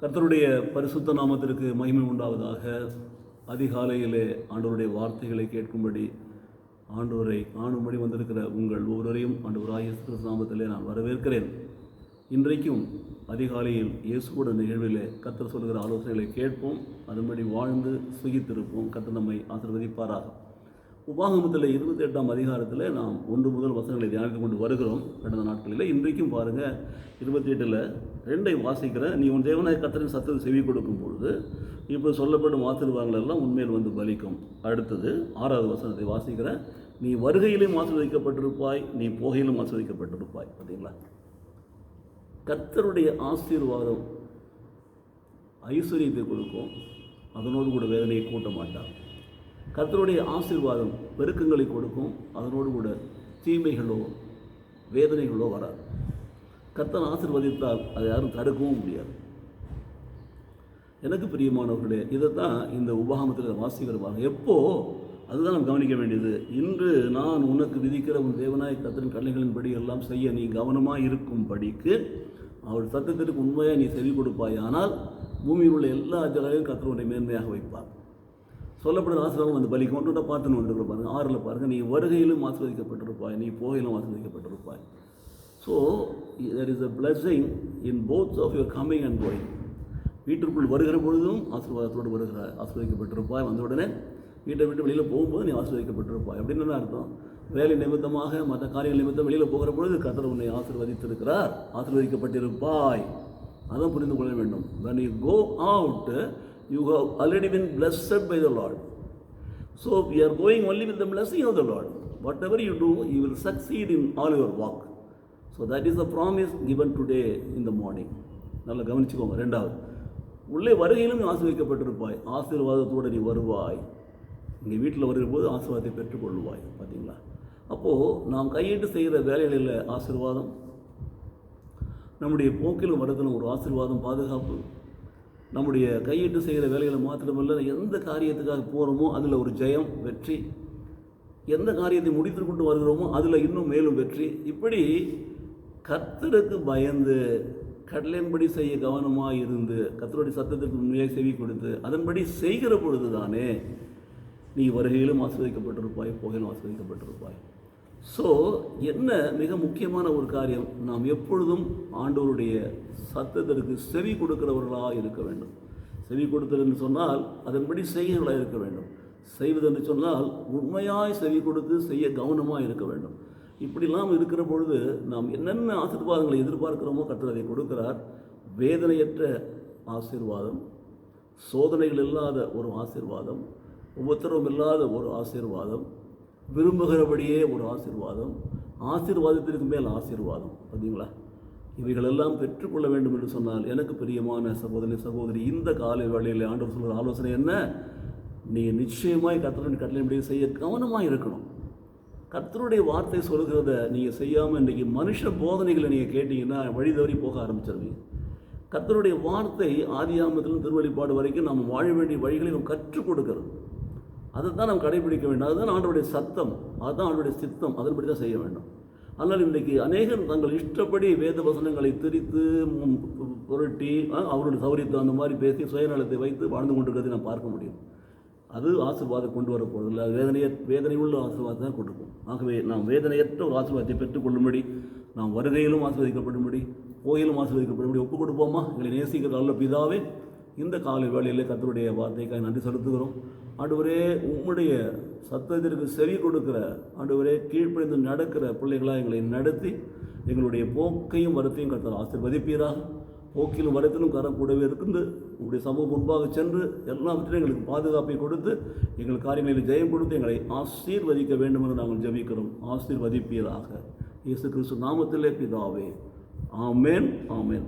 கர்த்தருடைய பரிசுத்த நாமத்திற்கு மகிமை உண்டாவதாக. அதிகாலையிலே ஆண்டவருடைய வார்த்தைகளை கேட்கும்படி, ஆண்டவரை காணும்படி வந்திருக்கிற உங்கள் ஒவ்வொருவரையும் ஆண்டவராகிய இயேசு கிறிஸ்து நாமத்திலே நான் வரவேற்கிறேன். இன்றைக்கும் அதிகாலையில் இயேசுவோட நிகழ்விலே கர்த்தர் சொல்கிற ஆலோசனைகளை கேட்போம், அதன்படி வாழ்ந்து சுகித்திருப்போம். கர்த்தர் நம்மை ஆசீர்வதிப்பாராக. உபாகமத்தில் 28ஆம் அதிகாரத்தில் நாம் 1 முதல் வசனங்களை தியானித்து கொண்டு வருகிறோம் கடந்த நாட்களில். இன்றைக்கும் பாருங்கள், 28ல் 2 வாசிக்கிறேன். நீ உன் தேவனாய கர்த்தரின் சத்தத்தை செவி கொடுக்கும் பொழுது இப்போ சொல்லப்படும் ஆசீர்வாதங்கள் எல்லாம் உண்மையில் வந்து பலிக்கும். அடுத்தது 6வது வசனத்தை வாசிக்கிறேன். நீ வருகையிலும் ஆசீர்வதிக்கப்பட்டிருப்பாய், நீ போகையிலும் ஆசீர்வதிக்கப்பட்டிருப்பாய். பார்த்தீங்களா? கர்த்தருடைய ஆசீர்வாதம் ஐஸ்வர்யத்தை கொடுக்கும், அதனோடு கூட வேதனையை கூட்ட மாட்டார். கர்த்தருடைய ஆசீர்வாதம் பெருக்கங்களை கொடுக்கும், அதனோடு கூட தீமைகளோ வேதனைகளோ வராது. கர்த்தர் ஆசீர்வதித்தால் அதை யாரும் தடுக்கவும் முடியாது. எனக்கு பிரியமானவர்களே, இதை தான் இந்த உபாகமத்தில் வாசிக்கிறவாங்க. எப்போ அதுதான் நாம் கவனிக்க வேண்டியது. இன்று நான் உனக்கு விதிக்கிற உன் தேவனாய கர்த்தரின் கட்டளைகளின்படி எல்லாம் செய்ய நீ கவனமாக இருக்கும்படிக்கு அவள் சத்தத்திற்கு உண்மையாக நீ செவி கொடுப்பாய், ஆனால் பூமியில் உள்ள எல்லா ஜனங்களையும் கர்த்தர் உன்னை மேன்மையாக வைப்பார். சொல்லப்படுற ஆசீர்வாதம் வந்து பலிக்கும். ஒன்று பார்த்துன்னு வந்துட்டு பாருங்கள். 6ல் பாருங்கள், நீ வருகையிலும் ஆசீர்வதிக்கப்பட்டிருப்பாய், நீ போகையிலும் ஆசீர்வதிக்கப்பட்டிருப்பாய். So there is a blessing in both of your coming and going. வீட்டிற்குள் வருகிற பொழுதும் ஆசீர்வாதத்தோடு ஆசீர்வதிக்கப்பட்டிருப்பாய், வந்த உடனே வீட்டை விட்டு வெளியில் போகும்போது நீ ஆசீர்வதிக்கப்பட்டிருப்பாய். அப்படின்னு என்ன அர்த்தம்? வேலை நிமித்தமாக மற்ற காரியங்கள் நிமித்தம் வெளியில் போகிற பொழுது கர்த்தர் உன்னை ஆசீர்வதித்திருக்கிறார், ஆசீர்வதிக்கப்பட்டிருப்பாய். அதான் புரிந்து கொள்ள வேண்டும். when you go out, you have already been blessed by the Lord. So we are going only with the blessing of the Lord. Whatever you do, you will succeed in all your work. So that is the promise given today in the morning. நல்லா கவனிச்சுக்கோங்க. 2வது, உள்ளே வருகையிலும் நீ ஆசீர்வதிக்கப்பட்டிருப்பாய், ஆசீர்வாதத்தோடு நீ வருவாய். இங்கே வீட்டில் வருகிற போது ஆசீர்வாதத்தை பெற்றுக்கொள்வாய். பார்த்தீங்களா? அப்போது நாம் கையிட்டு செய்கிற வேலைகளில் ஆசீர்வாதம், நம்முடைய போக்கிலும் வரதிலும் ஒரு ஆசீர்வாதம், பாதுகாப்பு. நம்முடைய கையிட்டு செய்கிற வேலைகளை மாத்திரமல்ல, எந்த காரியத்துக்காக போகிறோமோ அதில் ஒரு ஜெயம், வெற்றி. எந்த காரியத்தை முடித்து கொண்டு வருகிறோமோ அதில் இன்னும் மேலும் வெற்றி. இப்படி கர்த்தருக்கு பயந்து கடலின்படி செய்ய கவனமாக இருந்து கர்த்தருடைய சத்தத்திற்கு உண்மையாக செவி கொடுத்து அதன்படி செய்கிற பொழுது தானே நீ வருகையிலும் ஆசீர்வதிக்கப்பட்டிருப்பாய், போகையிலும் ஆசீர்வதிக்கப்பட்டிருப்பாய். ஸோ என்ன மிக முக்கியமான ஒரு காரியம், நாம் எப்பொழுதும் ஆண்டவருடைய சத்தத்திற்கு செவி கொடுக்கிறவர்களாக இருக்க வேண்டும். செவி கொடுத்தல் என்று சொன்னால் அதன்படி செய்கிறவர்களாக இருக்க வேண்டும். செய்வதென்று சொன்னால் உண்மையாய் செவி கொடுத்து செய்ய கவனமாக இருக்க வேண்டும். இப்படிலாம் இருக்கிற பொழுது நாம் என்னென்ன ஆசீர்வாதங்களை எதிர்பார்க்கிறோமோ கர்த்தர் அதை கொடுக்கிறார். வேதனையற்ற ஆசீர்வாதம், சோதனைகள் இல்லாத ஒரு ஆசீர்வாதம், உபத்திரவம் இல்லாத ஒரு ஆசீர்வாதம், விரும்புகிறபடியே ஒரு ஆசீர்வாதம், ஆசீர்வாதத்திற்கு மேல் ஆசீர்வாதம். பார்த்தீங்களா? இவைகளெல்லாம் பெற்றுக்கொள்ள வேண்டும் என்று சொன்னால், எனக்கு பிரியமான சகோதரி சகோதரி, இந்த காலை வேளையில் ஆண்டவர் சொல்கிற ஆலோசனை என்ன? நீ நிச்சயமாய் கர்த்தருடைய கட்டளையின்படி செய்ய கவனமாக இருக்கணும். கர்த்தருடைய வார்த்தை சொல்கிறத நீங்கள் செய்யாமல் இன்றைக்கி மனுஷ போதனைகளை நீங்கள் கேட்டிங்கன்னா வழி தவறி போக ஆரம்பிச்சிருவீங்க. கர்த்தருடைய வார்த்தை ஆதியாகமத்திலும் திருவெளிப்பாடு வரைக்கும் நாம் வாழ வேண்டிய வழிகளை நாம் கற்றுக் கொடுக்கிறது. அதை தான் நாம் கடைபிடிக்க வேண்டும். அதுதான் ஆண்டவருடைய சத்தம், அதுதான் ஆண்டவருடைய சித்தம், அதன்படி தான் செய்ய வேண்டும். ஆனால் இன்றைக்கு அநேகர் தங்கள் இஷ்டப்படி வேத வசனங்களை திரித்து புரட்டி அவருடைய சௌரியத்தை அந்த மாதிரி பேசி சுயநலத்தை வைத்து வாழ்ந்து கொண்டிருக்கிறதை நாம் பார்க்க முடியும். அது ஆசீர்வாதம் கொண்டு வரப்போவதில்லை. வேதனை உள்ள ஆசீர்வாதத்தை தான் கொடுக்கும். ஆகவே நாம் வேதனையற்ற ஒரு ஆசீர்வாதத்தை பெற்றுக்கொள்ளும்படி, நாம் வருகையிலும் ஆசீர்வதிக்கப்படும்படி, கோயிலும் ஆசீர்வதிக்கப்படும்படி ஒப்புக் கொடுப்போமா? எங்களை நேசிக்கிற நல்ல பிதாவே, இந்த காலை வேளையிலே கர்த்தருடைய வார்த்தைக்காக நன்றி செலுத்துகிறோம். ஆண்டவரே, உம்முடைய சத்தத்திற்கு செவி கொடுக்கிற, ஆண்டவரே, கீழ்ப்படிந்து நடக்கிற பிள்ளைகளாக எங்களை நடத்தி எங்களுடைய போக்கையும் வரத்தையும் கர்த்தர் ஆசீர்வதிப்பீராக. போக்கிலும் வரத்திலும் கரம் கூடவே இருந்து உங்களுடைய சமூகம் முன்பாக சென்று எல்லாவற்றிலும் எங்களுக்கு பாதுகாப்பை கொடுத்து எங்கள் காரியங்களில் ஜெயம் கொடுத்து எங்களை ஆசீர்வதிக்க வேண்டும் என்று நாங்கள் ஜெபிக்கிறோம். ஆசீர்வதிப்பீராக. இயேசு கிறிஸ்து நாமத்திலே பிதாவே. ஆமென், ஆமென்.